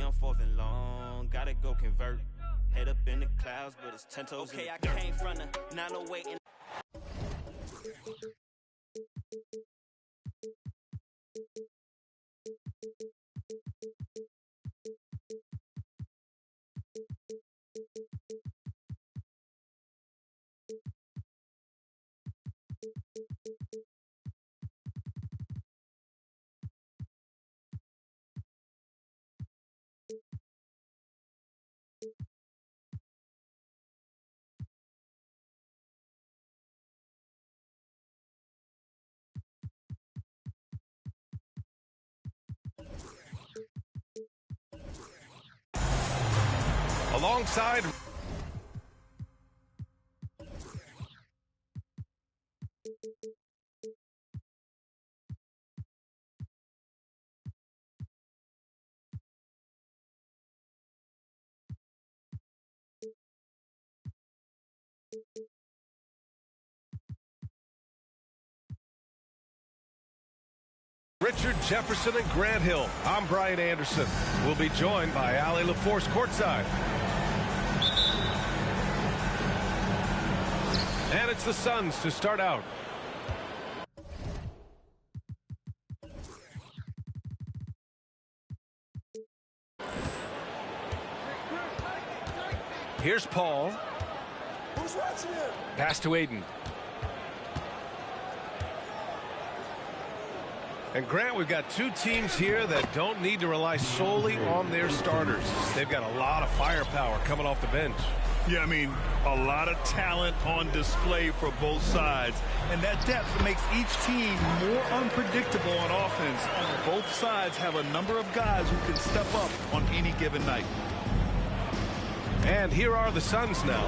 on 4th and long, gotta go convert. Head up in the clouds, but it's 10 toes. Okay, I came from the 908 and alongside Richard Jefferson and Grant Hill. I'm Brian Anderson. We'll be joined by Allie LaForce courtside. And it's the Suns to start out. Here's Paul. Who's watching him? Pass to Aiden. And Grant, we've got two teams here that don't need to rely solely on their starters. They've got a lot of firepower coming off the bench. Yeah, I mean, a lot of talent on display for both sides. And that depth makes each team more unpredictable on offense. Both sides have a number of guys who can step up on any given night. And here are the Suns now,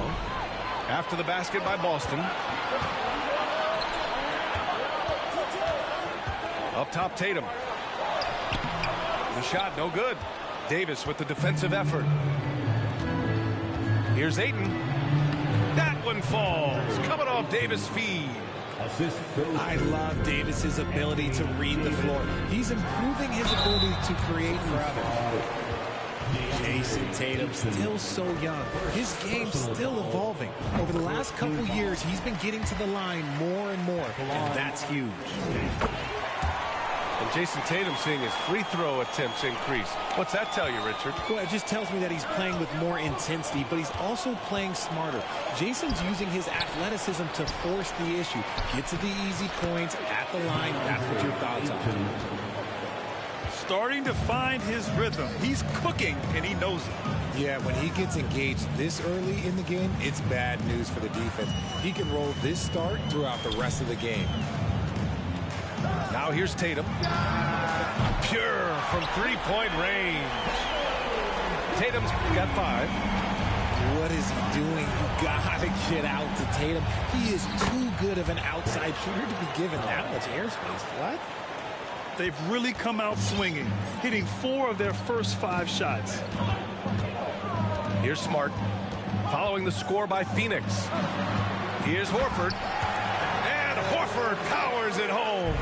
after the basket by Boston. Up top, Tatum. The shot, no good. Davis with the defensive effort. Here's Ayton. That one falls. Coming off Davis' feed. I love Davis's ability to read the floor. He's improving his ability to create for others. Jason Tatum, still so young. His game's still evolving. Over the last couple years, he's been getting to the line more and more, and that's huge. And Jason Tatum seeing his free throw attempts increase. What's that tell you, Richard? Well, it just tells me that he's playing with more intensity, but he's also playing smarter. Jason's using his athleticism to force the issue. Get to the easy points at the line. That's what your thoughts are. Starting to find his rhythm. He's cooking, and he knows it. Yeah, when he gets engaged this early in the game, it's bad news for the defense. He can roll this start throughout the rest of the game. Now here's Tatum. Pure from three-point range. Tatum's got 5. What is he doing? You gotta get out to Tatum. He is too good of an outside shooter to be given that much airspace. What? They've really come out swinging, hitting 4 of their first 5 shots. Here's Smart, following the score by Phoenix. Here's Horford. And Horford powers it home.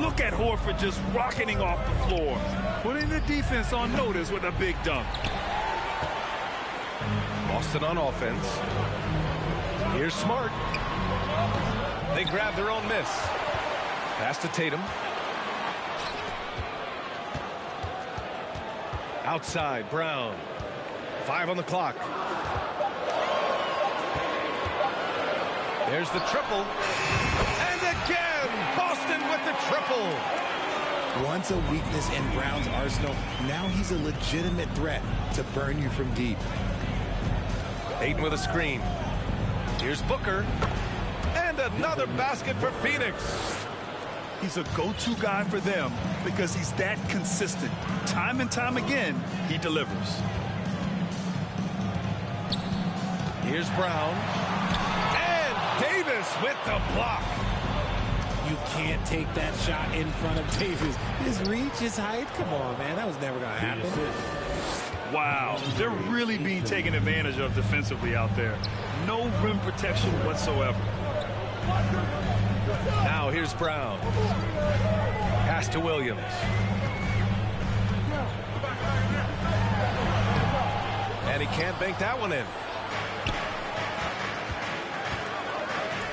Look at Horford just rocketing off the floor, putting the defense on notice with a big dunk. Boston on offense. Here's Smart. They grab their own miss. Pass to Tatum. Outside, Brown. 5 on the clock. There's the triple. And again, Boston with the triple. Once a weakness in Brown's arsenal, now he's a legitimate threat to burn you from deep. Ayton with a screen. Here's Booker. And another basket for Phoenix. He's a go-to guy for them because he's that consistent. Time and time again, he delivers. Here's Brown. And Davis with the block. You can't take that shot in front of Davis. His reach, his height, come on, man. That was never going to happen. Wow, they're really being taken advantage of defensively out there. No rim protection whatsoever. Now here's Brown. Pass to Williams. And he can't bank that one in.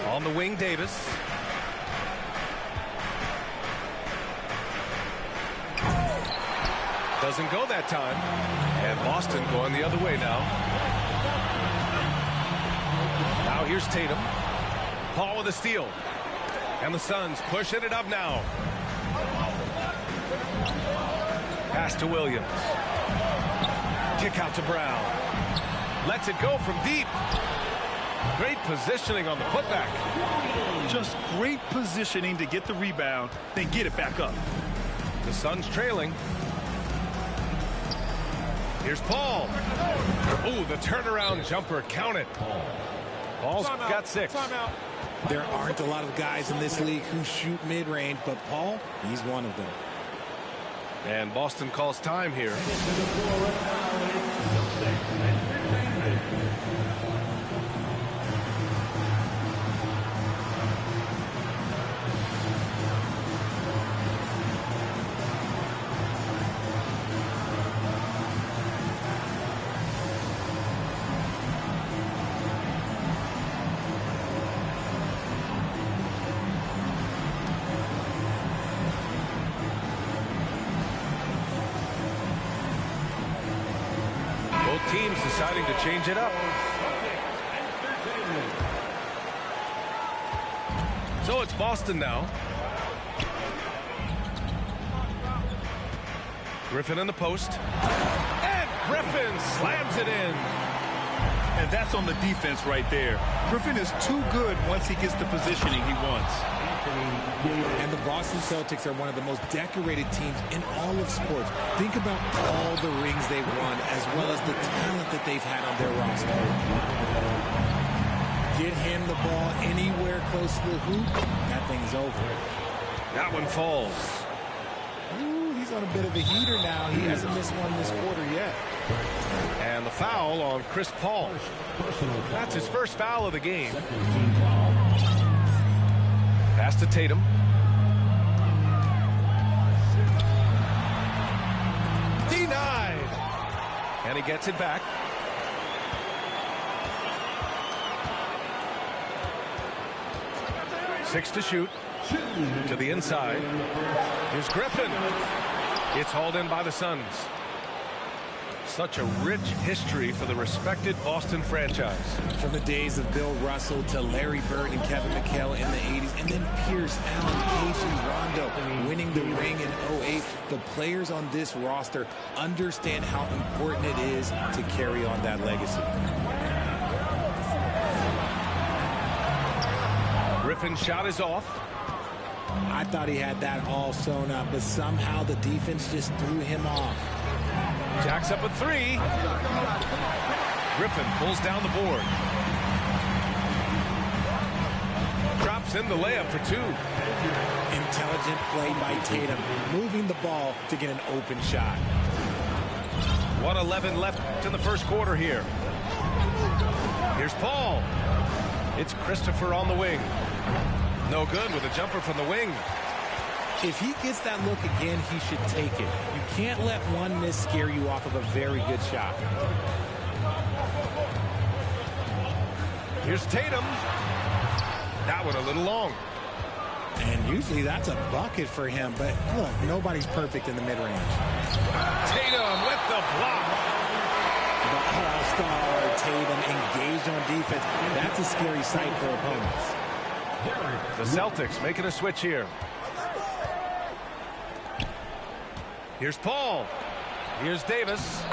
On the wing, Davis. Doesn't go that time. And Boston going the other way now. Now here's Tatum. Paul with a steal. And the Suns pushing it up now. Pass to Williams. Kick out to Brown. Lets it go from deep. Great positioning on the putback. Just great positioning to get the rebound, then get it back up. The Suns trailing. Here's Paul. Oh, the turnaround jumper. Count it. Paul's got 6. There aren't a lot of guys in this league who shoot mid-range, but Paul, he's one of them. And Boston calls time here. Teams deciding to change it up. So it's Boston now. Griffin in the post. And Griffin slams it in. And that's on the defense right there. Griffin is too good once he gets the positioning he wants. And the Boston Celtics are one of the most decorated teams in all of sports. Think about all the rings they've won, as well as the talent that they've had on their roster. Get him the ball anywhere close to the hoop, that thing's over. That one falls. Ooh, he's on a bit of a heater now. He hasn't missed one this quarter yet. And the foul on Chris Paul. That's his first foul of the game. Pass to Tatum. Denied. And he gets it back. Six to shoot. To the inside. Here's Griffin. It's hauled in by the Suns. Such a rich history for the respected Boston franchise. From the days of Bill Russell to Larry Bird and Kevin McHale in the 80s, and then Pierce, Allen, Page, and Rondo winning the ring in 08. The players on this roster understand how important it is to carry on that legacy. Griffin's shot is off. I thought he had that all sewn up, but somehow the defense just threw him off. Jacks up a 3. Griffin pulls down the board. Drops in the layup for 2. Intelligent play by Tatum, moving the ball to get an open shot. 1:11 left in the first quarter here. Here's Paul. It's Christopher on the wing. No good with a jumper from the wing. If he gets that look again, he should take it. You can't let one miss scare you off of a very good shot. Here's Tatum. That one a little long. And usually that's a bucket for him, but look, nobody's perfect in the mid-range. Tatum with the block. The all-star Tatum engaged on defense. That's a scary sight for opponents. The Celtics making a switch here. Here's Paul. Here's Davis.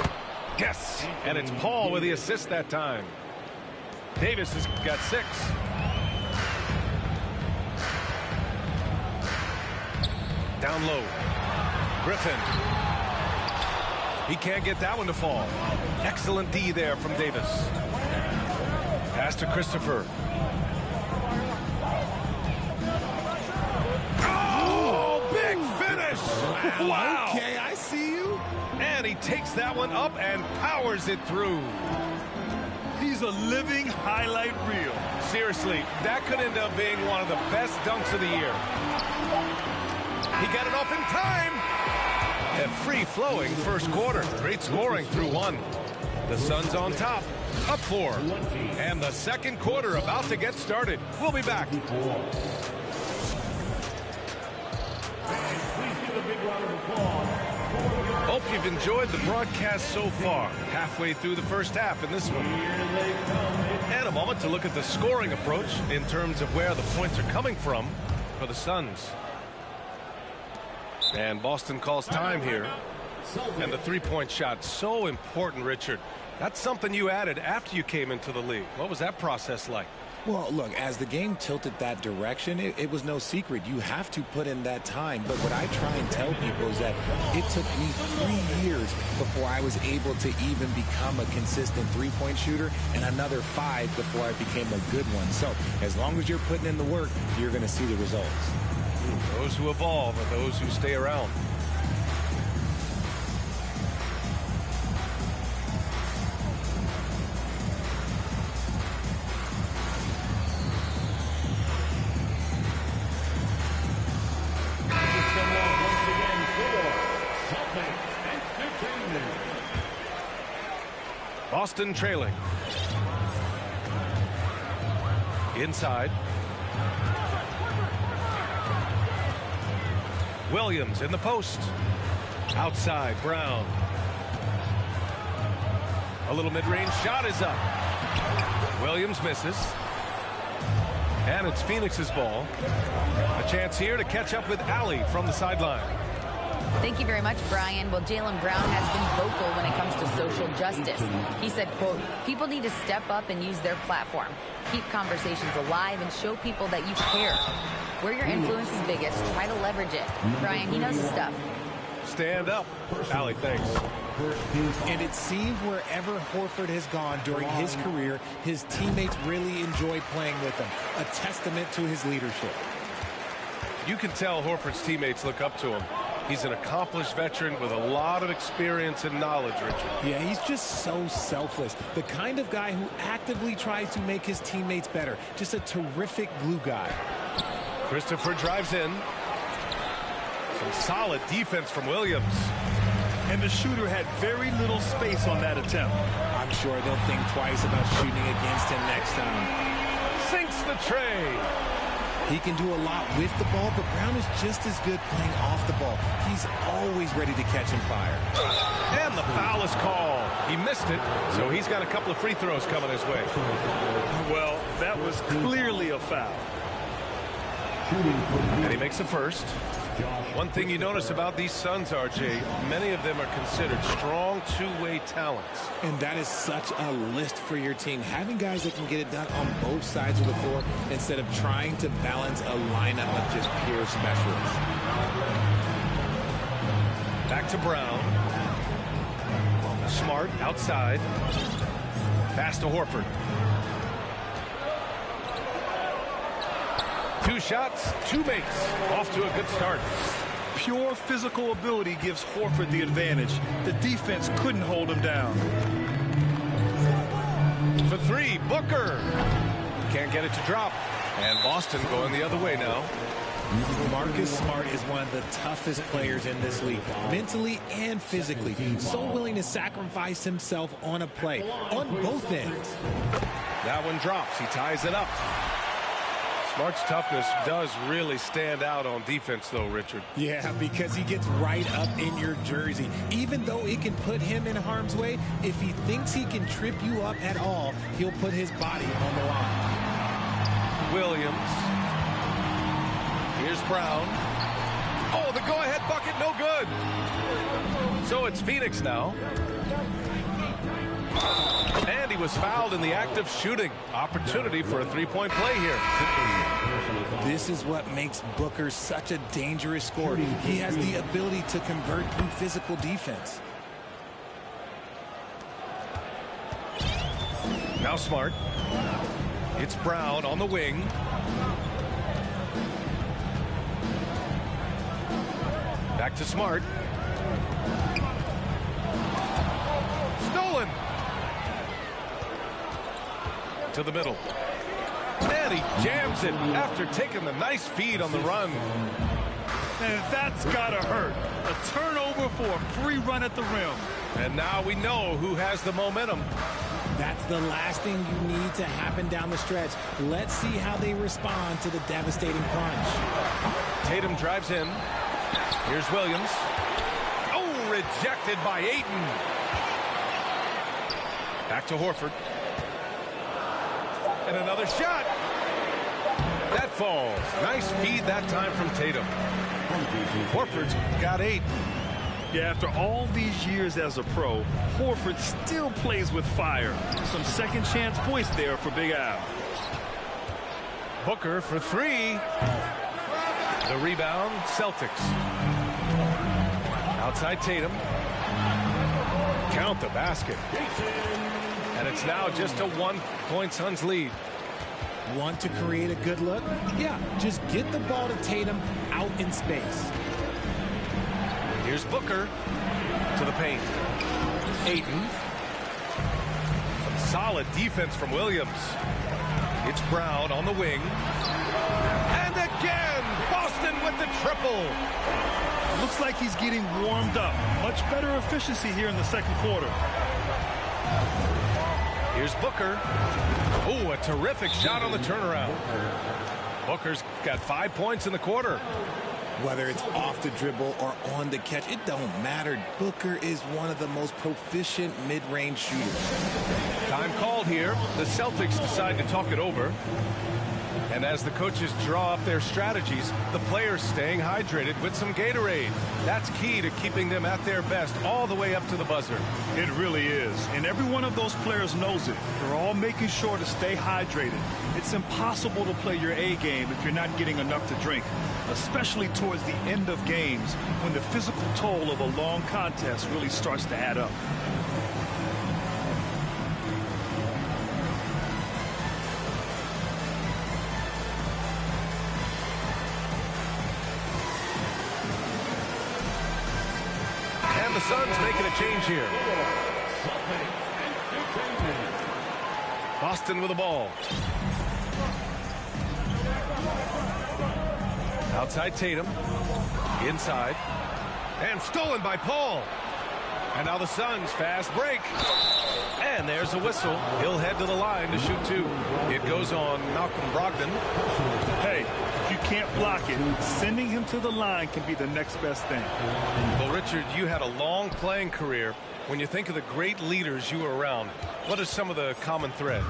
Yes, and it's Paul with the assist that time. Davis has got 6. Down low. Griffin. He can't get that one to fall. Excellent D there from Davis. Pass to Christopher. Oh, big finish! Wow! Okay, I see you. And he takes that one up and powers it through. He's a living highlight reel. Seriously, that could end up being one of the best dunks of the year. He got it off in time. A free-flowing first quarter. Great scoring through 1. The Suns on top, up 4. And the second quarter about to get started. We'll be back. Hope you've enjoyed the broadcast so far. Halfway through the first half in this one. And a moment to look at the scoring approach in terms of where the points are coming from for the Suns. And Boston calls time here. And the three-point shot, so important, Richard. That's something you added after you came into the league. What was that process like? Well, look, as the game tilted that direction, it was no secret. You have to put in that time. But what I try and tell people is that it took me 3 years before I was able to even become a consistent three-point shooter, and another 5 before I became a good one. So as long as you're putting in the work, you're going to see the results. Those who evolve are those who stay around. Boston trailing. Inside. Williams in the post. Outside, Brown. A little mid-range shot is up. Williams misses. And it's Phoenix's ball. A chance here to catch up with Allie from the sideline. Thank you very much, Brian. Well, Jaylen Brown has been vocal when it comes to social justice. He said, quote, people need to step up and use their platform. Keep conversations alive and show people that you care. Where your influence is biggest, try to leverage it. Brian, he knows his stuff. Stand up. Allie, thanks. And it seems wherever Horford has gone during his career, his teammates really enjoy playing with him. A testament to his leadership. You can tell Horford's teammates look up to him. He's an accomplished veteran with a lot of experience and knowledge, Richard. Yeah, he's just so selfless. The kind of guy who actively tries to make his teammates better. Just a terrific glue guy. Christopher drives in. Some solid defense from Williams. And the shooter had very little space on that attempt. I'm sure they'll think twice about shooting against him next time. Sinks the tray. He can do a lot with the ball, but Brown is just as good playing off the ball. He's always ready to catch and fire. And the foul is called. He missed it, so he's got a couple of free throws coming his way. Well, that was clearly a foul. And he makes the first. One thing you notice about these Suns, RJ, many of them are considered strong two-way talents. And that is such a list for your team. Having guys that can get it done on both sides of the floor instead of trying to balance a lineup of just pure specialists. Back to Brown. Smart outside. Pass to Horford. 2 shots, 2 makes. Off to a good start. Pure physical ability gives Horford the advantage. The defense couldn't hold him down. For 3, Booker. Can't get it to drop. And Boston going the other way now. Marcus Smart is one of the toughest players in this league, mentally and physically. So willing to sacrifice himself on a play, on both ends. That one drops. He ties it up. Smart's toughness does really stand out on defense, though, Richard. Yeah, because he gets right up in your jersey. Even though it can put him in harm's way, if he thinks he can trip you up at all, he'll put his body on the line. Williams. Here's Brown. Oh, the go-ahead bucket, no good. So it's Phoenix now. And he was fouled in the act of shooting. Opportunity for a three-point play here. This is what makes Booker such a dangerous scorer. He has the ability to convert through physical defense. Now Smart. It's Brown on the wing. Back to Smart. Stolen. To the middle. And he jams it after taking the nice feed on the run. And that's gotta hurt. A turnover for a free run at the rim. And now we know who has the momentum. That's the last thing you need to happen down the stretch. Let's see how they respond to the devastating punch. Tatum drives in. Here's Williams. Oh, rejected by Ayton. Back to Horford. And another shot. That falls. Nice feed that time from Tatum. Horford's got 8. Yeah, after all these years as a pro, Horford still plays with fire. Some second chance points there for Big Al. Booker for 3. The rebound, Celtics. Outside Tatum. Count the basket. And it's now just a 1-point Suns lead. Want to create a good look? Yeah, just get the ball to Tatum out in space. Here's Booker to the paint. Ayton. Some solid defense from Williams. It's Brown on the wing. And again, Boston with the triple. Looks like he's getting warmed up. Much better efficiency here in the second quarter. Here's Booker. Oh, a terrific shot on the turnaround. Booker's got 5 points in the quarter. Whether it's off the dribble or on the catch, it don't matter. Booker is one of the most proficient mid-range shooters. Time called here. The Celtics decide to talk it over. And as the coaches draw up their strategies, the players staying hydrated with some Gatorade. That's key to keeping them at their best all the way up to the buzzer. It really is. And every one of those players knows it. They're all making sure to stay hydrated. It's impossible to play your A game if you're not getting enough to drink, especially towards the end of games when the physical toll of a long contest really starts to add up. The Suns making a change here. Boston with the ball. Outside Tatum. Inside. And stolen by Paul. And now the Suns fast break. And there's a whistle. He'll head to the line to shoot 2. It goes on Malcolm Brogdon. Hey, if you can't block it, sending him to the line can be the next best thing. Well, Richard, you had a long playing career. When you think of the great leaders you were around, what are some of the common threads?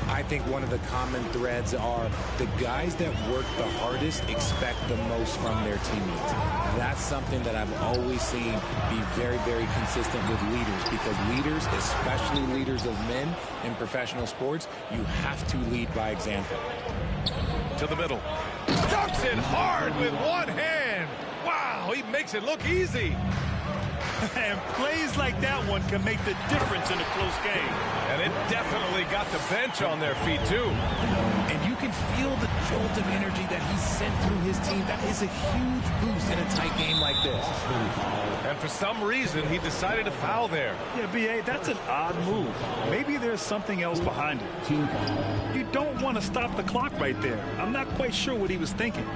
I think one of the common threads are the guys that work the hardest expect the most from their teammates. That's something that I've always seen be very, very consistent with leaders, because leaders, especially leaders of men in professional sports, you have to lead by example. To the middle. Dunks it hard with one hand. Wow, he makes it look easy. And plays like that one can make the difference in a close game. And it definitely got the bench on their feet, too. And you can feel the jolt of energy that he sent through his team. That is a huge boost in a tight game like this. And for some reason, he decided to foul there. Yeah, B.A., that's an odd move. Maybe there's something else behind it. You don't want to stop the clock right there. I'm not quite sure what he was thinking.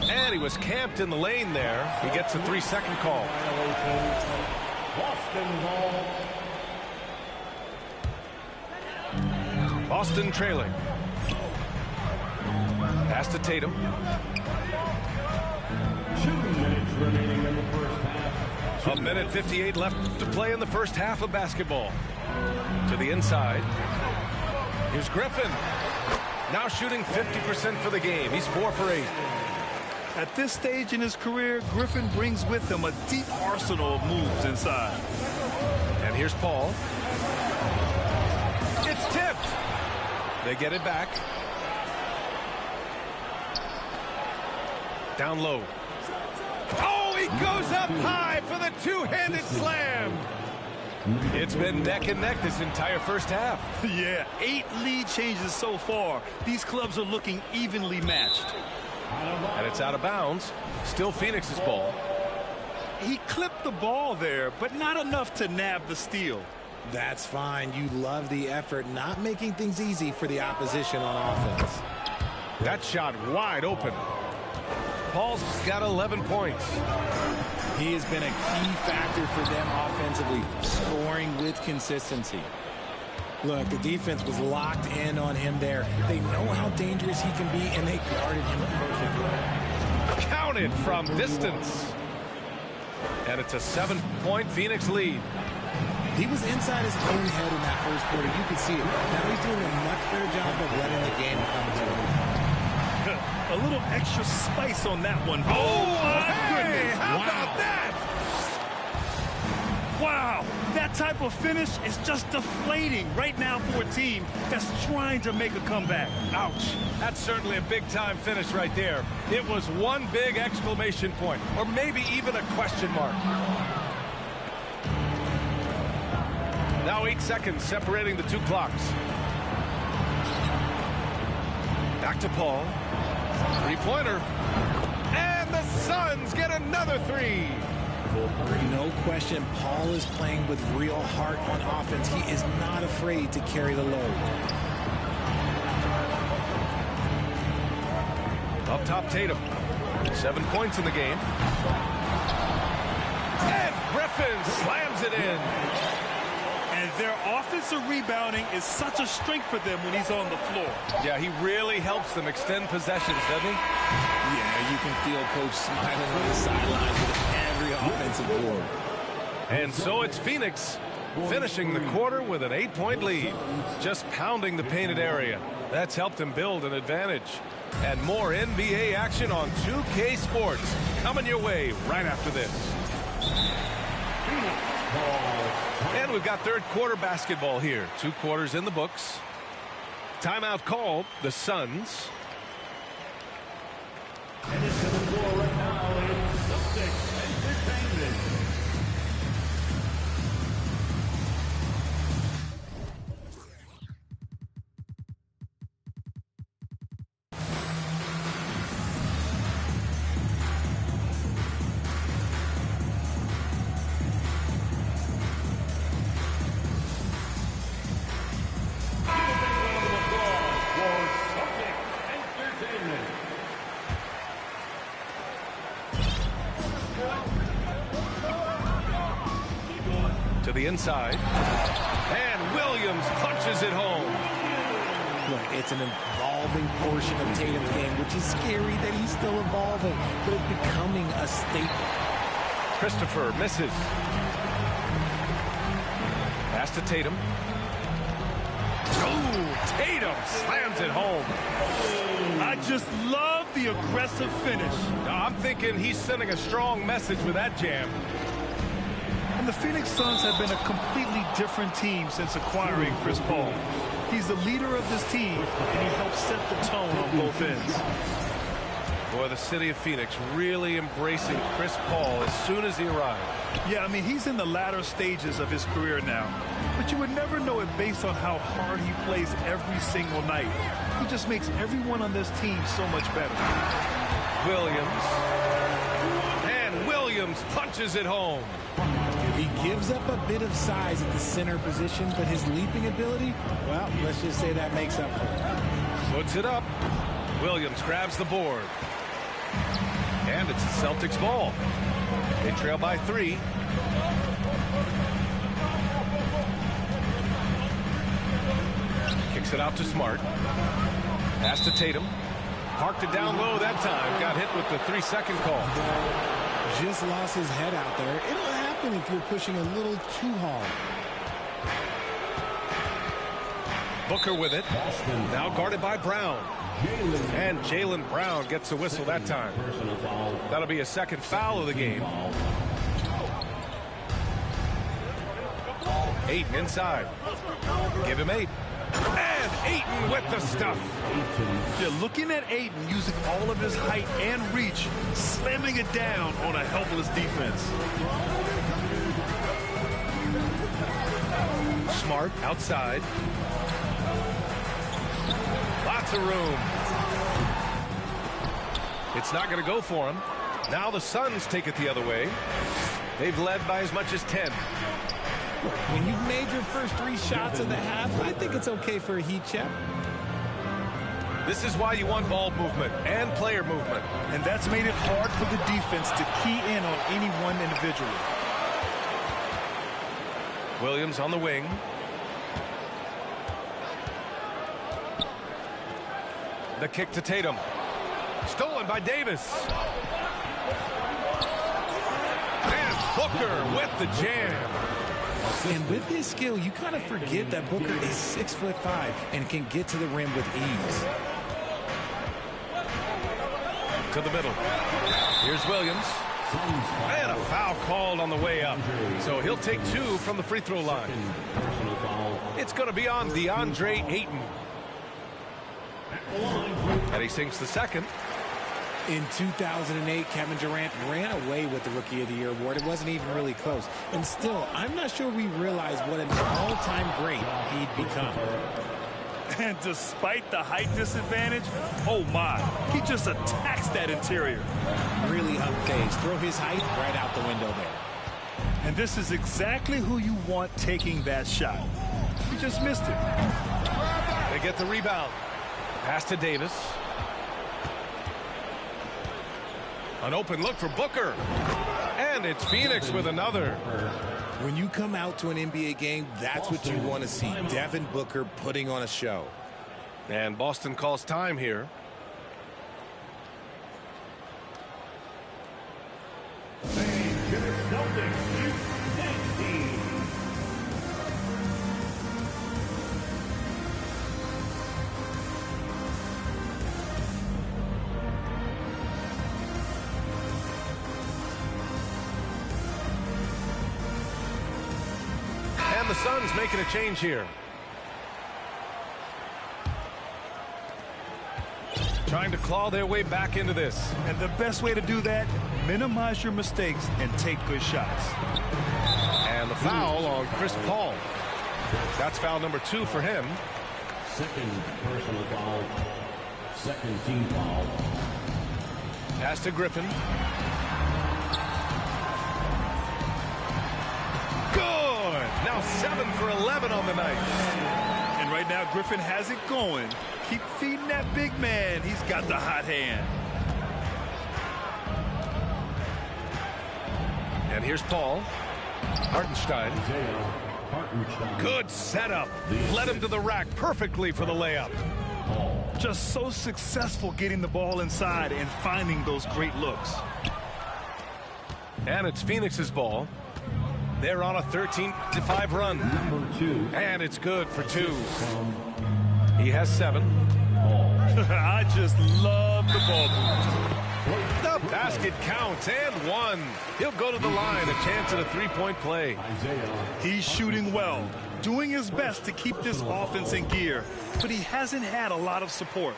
And he was camped in the lane there. He gets a 3-second call. Boston trailing. Pass to Tatum. 2 minutes remaining in the first half. 1:58 left to play in the first half of basketball. To the inside. Here's Griffin. Now shooting 50% for the game. He's 4 for 8. At this stage in his career, Griffin brings with him a deep arsenal of moves inside. And here's Paul. It's tipped. They get it back. Down low. Oh, he goes up high for the two-handed slam. It's been neck and neck this entire first half. Yeah, 8 lead changes so far. These clubs are looking evenly matched. And it's out of bounds. Still Phoenix's ball. He clipped the ball there, but not enough to nab the steal. That's fine. You love the effort, not making things easy for the opposition on offense. That shot wide open. Paul's got 11 points. He has been a key factor for them offensively, scoring with consistency. Look, the defense was locked in on him there. They know how dangerous he can be, and they guarded him perfectly. Counted from distance. And it's a 7-point Phoenix lead. He was inside his own head in that first quarter. You could see it. Now he's doing a much better job of letting the game come to him. A little extra spice on that one. Oh, my hey, goodness. how about that? Wow, that type of finish is just deflating right now for a team that's trying to make a comeback. Ouch. That's certainly a big-time finish right there. It was one big exclamation point, or maybe even a question mark. Now 8 seconds separating the two clocks. Back to Paul. Three-pointer. And the Suns get another three. No question, Paul is playing with real heart on offense. He is not afraid to carry the load. Up top, Tatum. 7 points in the game. And Griffin slams it in. And their offensive rebounding is such a strength for them when he's on the floor. Yeah, he really helps them extend possessions, doesn't he? Yeah, you can feel Coach smiling on the sidelines with every offensive board. And so it's Phoenix finishing the quarter with an 8-point lead. Just pounding the painted area. That's helped him build an advantage. And more NBA action on 2K Sports coming your way right after this. And we've got third quarter basketball here. 2 quarters in the books. Timeout called. The Suns. And into the floor right now is Celtics Entertainment. To the inside. And Williams punches it home. Look, it's an evolving portion of Tatum's game, which is scary that he's still evolving, but it's becoming a staple. Christopher misses. Pass to Tatum. Oh, Tatum slams it home. I just love the aggressive finish. I'm thinking he's sending a strong message with that jam. And the Phoenix Suns have been a completely different team since acquiring Chris Paul. He's the leader of this team, and he helps set the tone on both ends. Boy, the city of Phoenix really embracing Chris Paul as soon as he arrived. Yeah, I mean, he's in the latter stages of his career now. But you would never know it based on how hard he plays every single night. He just makes everyone on this team so much better. Williams. And Williams punches it home. He gives up a bit of size at the center position, but his leaping ability, well, let's just say that makes up for it. Puts it up. Williams grabs the board. And it's the Celtics ball. They trail by 3. Kicks it out to Smart. Pass to Tatum. Parked it down low that time. Got hit with the 3-second call. Just lost his head out there. It'll happen if you're pushing a little too hard. Booker with it. Now guarded by Brown. And Jaylen Brown gets a whistle that time. That'll be a second foul of the game. Ayton inside. Give him 8. And Ayton with the stuff. Yeah, looking at Ayton using all of his height and reach, slamming it down on a helpless defense. Smart outside. Lots of room. It's not going to go for him. Now the Suns take it the other way. They've led by as much as 10. When you've made your first 3 shots of the half, I think it's okay for a heat check. This is why you want ball movement and player movement. And that's made it hard for the defense to key in on any one individual. Williams on the wing. The kick to Tatum. Stolen by Davis. And Booker with the jam. And with his skill, you kind of forget that Booker is 6'5" and can get to the rim with ease. To the middle. Here's Williams. And a foul called on the way up. So he'll take 2 from the free throw line. It's going to be on DeAndre Ayton. And he sinks the second. In 2008, Kevin Durant ran away with the Rookie of the Year award. It wasn't even really close. And still, I'm not sure we realize what an all-time great he'd become. And despite the height disadvantage, oh my, he just attacks that interior. Really unfazed. Throw his height right out the window there. And this is exactly who you want taking that shot. He just missed it. They get the rebound. Pass to Davis. An open look for Booker. And it's Phoenix with another. When you come out to an NBA game, that's what you want to see. Devin Booker putting on a show. And Boston calls time here. The Suns making a change here. Trying to claw their way back into this. And the best way to do that, minimize your mistakes and take good shots. And the foul on Chris Paul. That's foul number 2 for him. Second personal foul. Second team foul. Pass to Griffin. Now 7 for 11 on the night. And right now, Griffin has it going. Keep feeding that big man. He's got the hot hand. And here's Paul. Hartenstein. Good setup. Led him to the rack perfectly for the layup. Just so successful getting the ball inside and finding those great looks. And it's Phoenix's ball. They're on a 13-5 run. And it's good for 2. He has 7. I just love the ball move. The basket counts and 1. He'll go to the line, a chance at a 3-point play. He's shooting well, doing his best to keep this offense in gear, but he hasn't had a lot of support.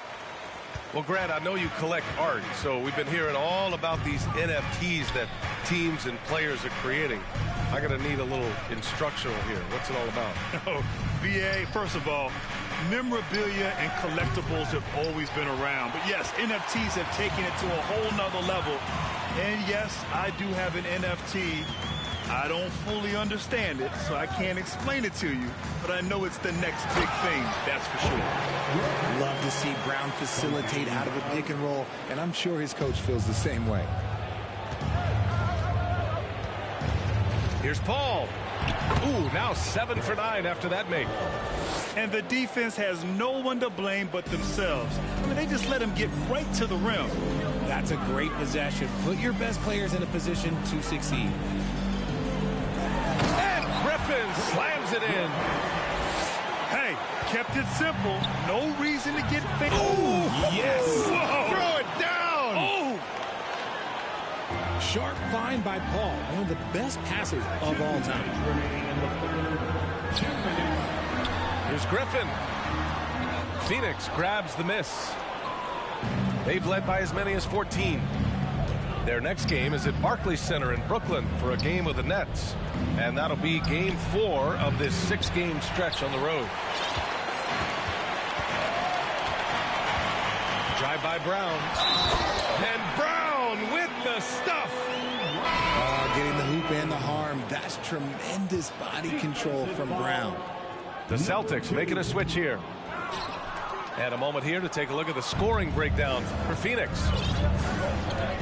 Well, Grant, I know you collect art, so we've been hearing all about these NFTs that teams and players are creating. I'm going to need a little instructional here. What's it all about? Oh, BA, first of all, memorabilia and collectibles have always been around. But yes, NFTs have taken it to a whole nother level. And yes, I do have an NFT. I don't fully understand it, so I can't explain it to you. But I know it's the next big thing, that's for sure. Love to see Brown facilitate out of a pick and roll, and I'm sure his coach feels the same way. Here's Paul. Ooh, now 7 for 9 after that make. And the defense has no one to blame but themselves. I mean, they just let him get right to the rim. That's a great possession. Put your best players in a position to succeed. And Griffin slams it in. Hey, kept it simple. No reason to get fake. Oh, yes. Whoa. Throw it down. Oh. Sharp find by Paul, one of the best passers of all time. Here's Griffin. Phoenix grabs the miss. They've led by as many as 14. Their next game is at Barclays Center in Brooklyn for a game with the Nets. And that'll be game 4 of this 6-game stretch on the road. Drive by Brown. And Brown with the stuff. Getting the hoop and the harm. That's tremendous body control from Brown. The Celtics making a switch here. And a moment here to take a look at the scoring breakdown for Phoenix.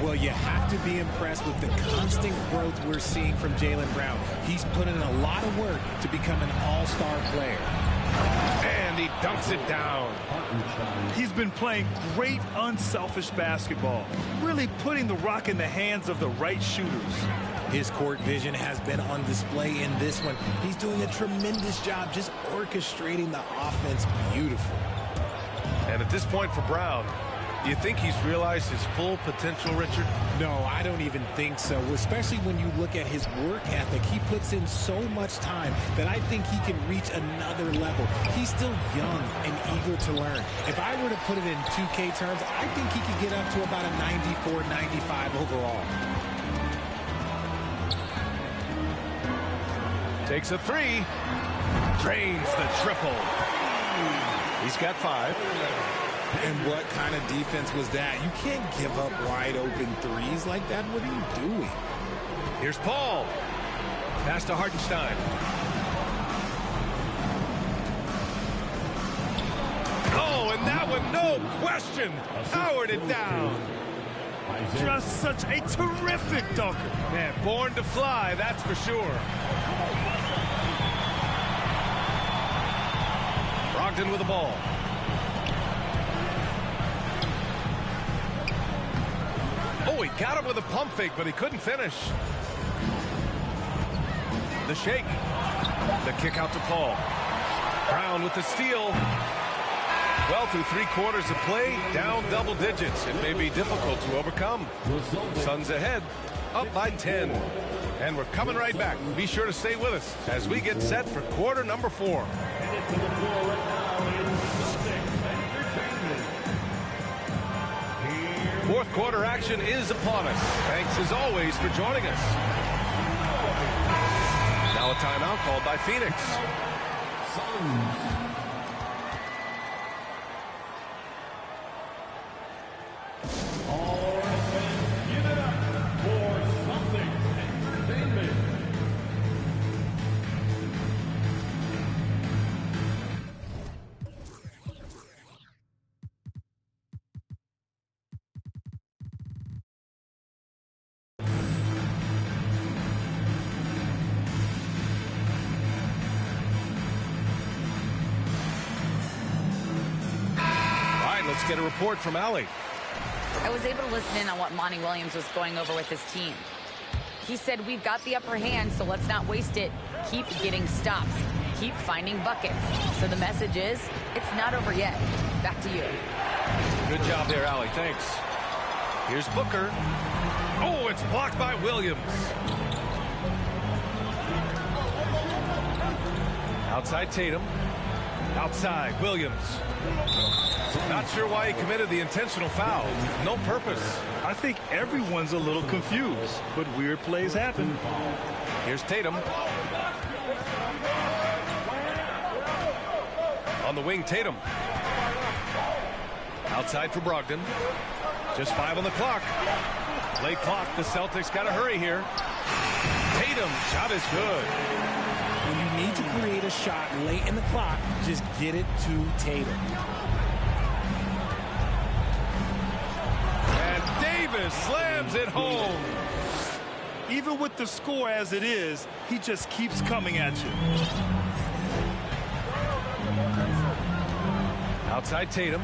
Well, you have to be impressed with the constant growth we're seeing from Jaylen Brown. He's put in a lot of work to become an all-star player. And he dunks it down. He's been playing great, unselfish basketball, really putting the rock in the hands of the right shooters. His court vision has been on display in this one. He's doing a tremendous job just orchestrating the offense beautiful. And at this point for Brown, do you think he's realized his full potential, Richard? No, I don't even think so, especially when you look at his work ethic. He puts in so much time that I think he can reach another level. He's still young and eager to learn. If I were to put it in 2K terms, I think he could get up to about a 94, 95 overall. Takes a three. Drains the triple. He's got 5. And what kind of defense was that? You can't give up wide open threes like that. What are you doing? Here's Paul. Pass to Hartenstein. Oh, and that one, no question, powered it down. Just such a terrific dunker. Man, born to fly, that's for sure. Brogdon with the ball. Oh, he got him with a pump fake, but he couldn't finish. The shake. The kick out to Paul. Brown with the steal. Well, through 3 quarters of play, down double digits. It may be difficult to overcome. Suns ahead, up by 10. And we're coming right back. Be sure to stay with us as we get set for quarter number 4. To the floor right now is Celtics Entertainment. Fourth quarter action is upon us. Thanks as always for joining us. Now a timeout called by Phoenix. All right, fans, give it up for Celtics Entertainment. Let's get a report from Allie. I was able to listen in on what Monty Williams was going over with his team. He said, we've got the upper hand, so let's not waste it. Keep getting stops. Keep finding buckets. So the message is, it's not over yet. Back to you. Good job there, Allie. Thanks. Here's Booker. Oh, it's blocked by Williams. Outside Tatum. Outside Williams. Not sure why he committed the intentional foul. No purpose. I think everyone's a little confused, but weird plays happen. Here's Tatum. On the wing, Tatum. Outside for Brogdon. Just 5 on the clock. Late clock. The Celtics got to hurry here. Tatum. Shot is good. When you need to create a shot late in the clock, just get it to Tatum. And Davis slams it home. Even with the score as it is, he just keeps coming at you. Outside Tatum.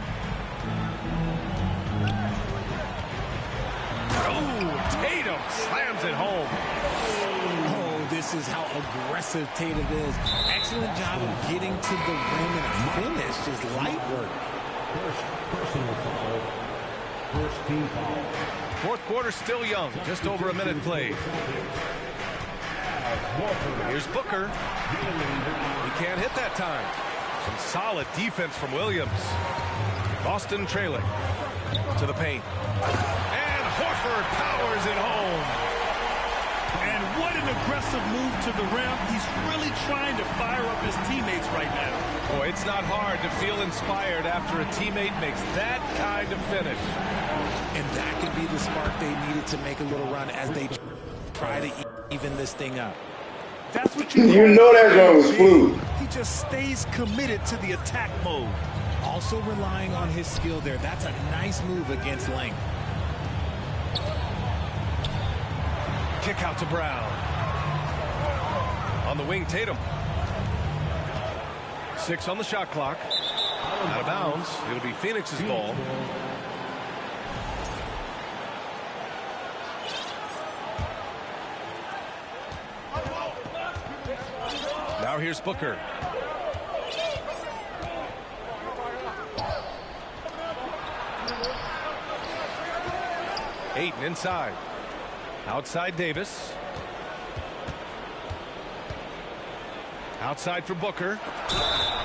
Oh, Tatum slams it home. Oh, this is how aggressive Tatum is. Excellent job of getting to the rim and a finish. Just light work. First personal foul. First team foul. Fourth quarter still young. Just over a minute played. Here's Booker. He can't hit that time. Some solid defense from Williams. Boston trailing to the paint. And Horford powers it home. And what an aggressive move to the rim. He's really trying to fire up his teammates right now. Boy, it's not hard to feel inspired after a teammate makes that kind of finish. And that could be the spark they needed to make a little run as they try to even this thing up. That's what you know that one was fluid. He just stays committed to the attack mode. also relying on his skill there. That's a nice move against length. Kick out to Brown. On the wing, Tatum. 6 on the shot clock. Out of bounds. It'll be Phoenix's ball. Now here's Booker. Ayton inside. Outside Davis. Outside for Booker.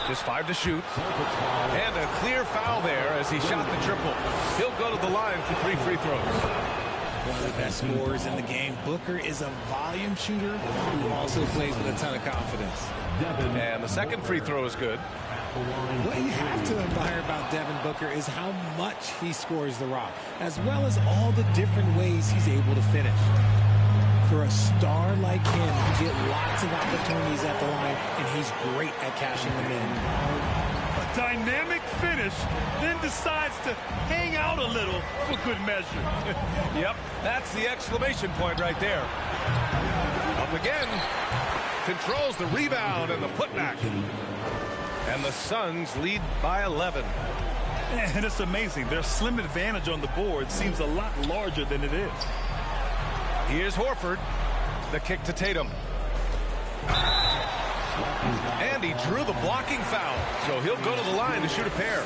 Just 5 to shoot. And a clear foul there as he shot the triple. He'll go to the line for 3 free throws. One of the best scorers in the game. Booker is a volume shooter who also plays with a ton of confidence. And the second free throw is good. What you have to admire about Devin Booker is how much he scores the rock, as well as all the different ways he's able to finish. For a star like him, you get lots of opportunities at the line, and he's great at cashing them in. A dynamic finish, then decides to hang out a little for good measure. Yep, that's the exclamation point right there. Up again. Controls the rebound and the putback. And the Suns lead by 11. And it's amazing. Their slim advantage on the board seems a lot larger than it is. Here's Horford. The kick to Tatum. And he drew the blocking foul. So he'll go to the line to shoot a pair.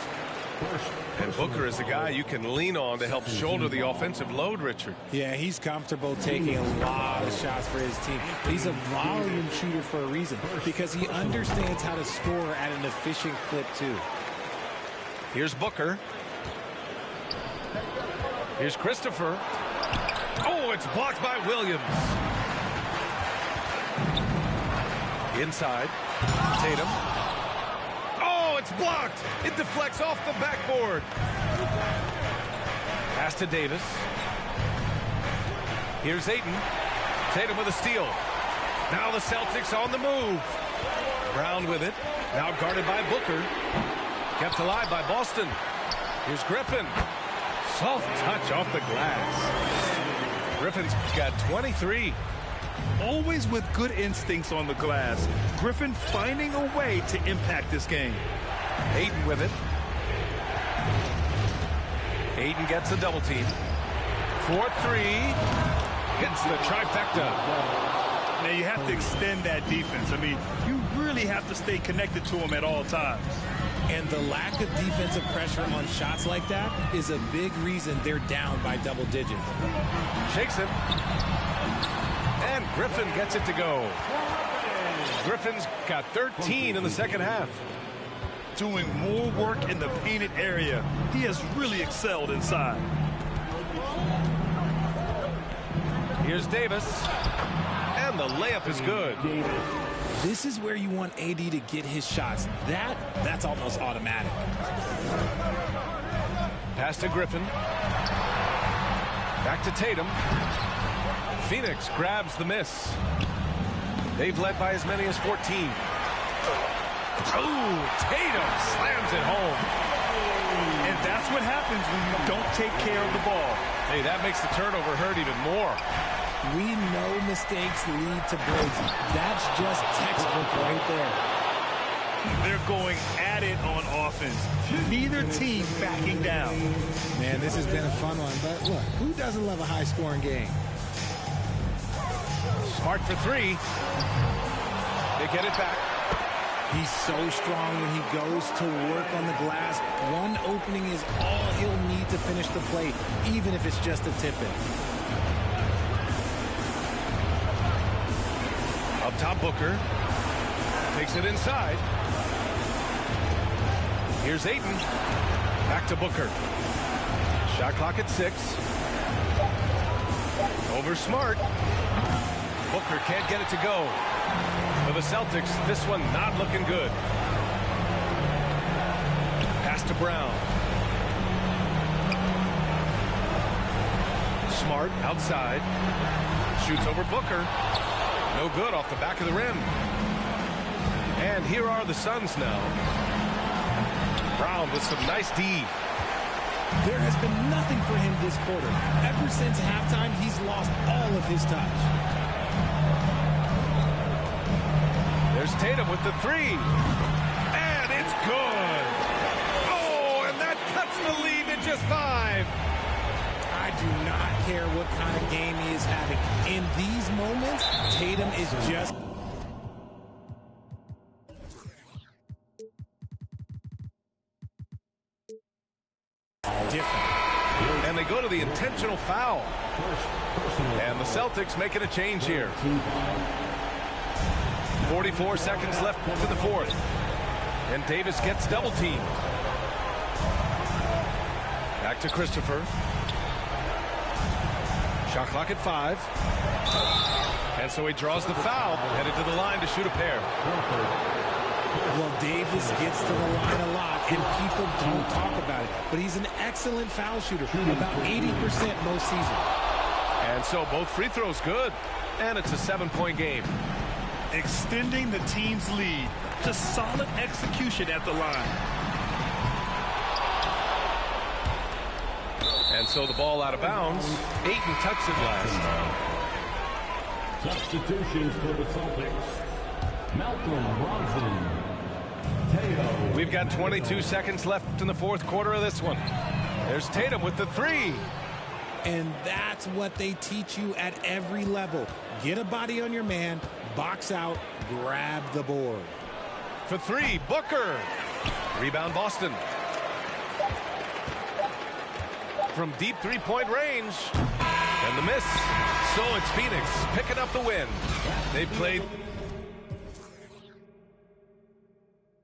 And Booker is the guy you can lean on to help shoulder the offensive load, Richard. Yeah, he's comfortable taking a lot of shots for his team. He's a volume shooter for a reason, because he understands how to score at an efficient clip, too. Here's Booker. Here's Christopher. Oh, it's blocked by Williams. Inside. Tatum. Oh, it's blocked. It deflects off the backboard. Pass to Davis. Here's Ayton. Tatum with a steal. Now the Celtics on the move. Brown with it. Now guarded by Booker. Kept alive by Boston. Here's Griffin. Soft touch off the glass. Griffin's got 23. Always with good instincts on the glass. Griffin finding a way to impact this game. Ayton with it. Ayton gets a double team. 4-3. Hits the trifecta. Now you have to extend that defense. I mean, you really have to stay connected to him at all times. And the lack of defensive pressure on shots like that is a big reason they're down by double digits. Shakes him. And Griffin gets it to go. Griffin's got 13 in the second half. Doing more work in the painted area. He has really excelled inside. Here's Davis. And the layup is good. This is where you want AD to get his shots. That's almost automatic. Pass to Griffin. Back to Tatum. Phoenix grabs the miss. They've led by as many as 14. Oh, Tatum slams it home. And that's what happens when you don't take care of the ball. Hey, that makes the turnover hurt even more. We know mistakes lead to breaks. That's just textbook right there. They're going at it on offense. Neither team backing down. Man, this has been a fun one. But look, who doesn't love a high-scoring game? Smart for 3. They get it back. He's so strong when he goes to work on the glass. One opening is all he'll need to finish the play, even if it's just a tip-in. Up top, Booker. Takes it inside. Here's Ayton. Back to Booker. Shot clock at 6. Over Smart. Booker can't get it to go. For the Celtics, this one not looking good. Pass to Brown. Smart outside. Shoots over Booker. No good off the back of the rim. And here are the Suns now. Brown with some nice D. There has been nothing for him this quarter. Ever since halftime, he's lost all of his touch. There's Tatum with the three. And it's good. Oh, and that cuts the lead to just 5. I do not care what kind of game he is having. In these moments, Tatum is just different. And they go to the intentional foul. And the Celtics making a change here. 44 seconds left to the fourth. And Davis gets double teamed. Back to Christopher. Shot clock at 5. And so he draws the foul, headed to the line to shoot a pair. Well, Davis gets to the line a lot, and people don't talk about it. But he's an excellent foul shooter, about 80% most season. And so both free throws good. And it's a 7-point game. Extending the team's lead. Just solid execution at the line. And so the ball out of bounds. Ayton touched it last. Substitutions for the Celtics. Malcolm Brogdon. Teo. We've got 22 seconds left in the fourth quarter of this one. There's Tatum with the three. And that's what they teach you at every level. Get a body on your man, box out, grab the board. For three, Booker. Rebound, Boston. From deep three-point range. And the miss. So it's Phoenix picking up the win. They've played